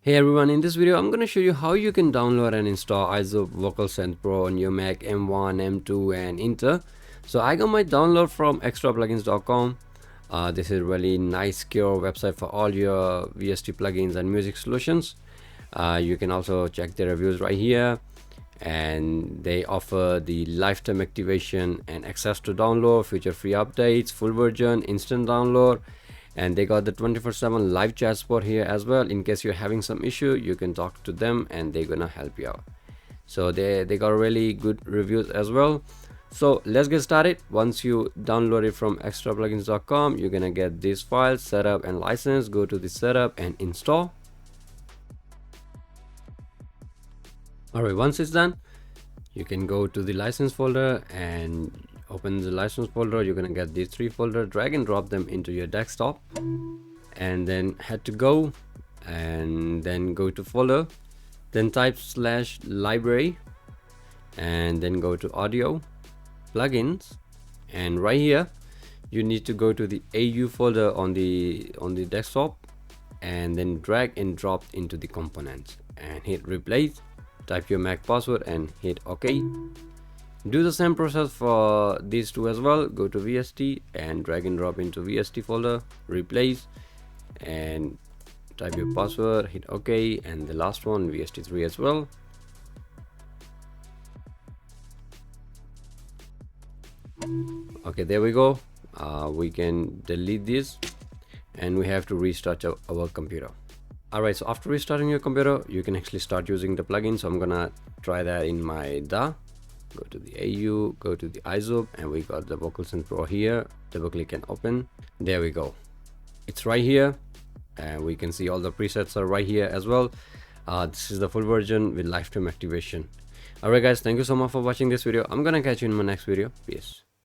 Hey everyone, in this video I'm going to show you how you can download and install iZotope VocalSynth Pro on your Mac M1, M2 and Inter. So I got my download from extraplugins.com. This is really nice secure website for all your VST plugins and music solutions. You can also check the reviews right here, and they offer the lifetime activation and access to download, future free updates, full version, instant download, and they got the 24/7 live chat support here as well. In case you're having some issue, you can talk to them and they're gonna help you out. So they got really good reviews as well. So let's get started. Once you download it from extraplugins.com, you're gonna get this file, setup and license. Go to the setup and install. Alright, once it's done, you can go to the license folder and open the license folder. You're gonna get these three folders, drag and drop them into your desktop, and then head to go and then go to folder, then type /library and then go to audio plugins, and right here you need to go to the AU folder on the desktop and then drag and drop into the components and hit replace. Type your Mac password and hit OK. Do the same process for these two as well. Go to VST and drag and drop into VST folder, replace and type your password, hit OK, and the last one VST3 as well. Okay, there we go. We can delete this and we have to restart our computer. Alright, so after restarting your computer, you can actually start using the plugin. So I'm gonna try that in my DAW. Go to the AU, go to the iZotope, and we got the VocalSynth Pro here. Double click and open. There we go. It's right here, and we can see all the presets are right here as well. This is the full version with lifetime activation. Alright guys, thank you so much for watching this video. I'm gonna catch you in my next video. Peace.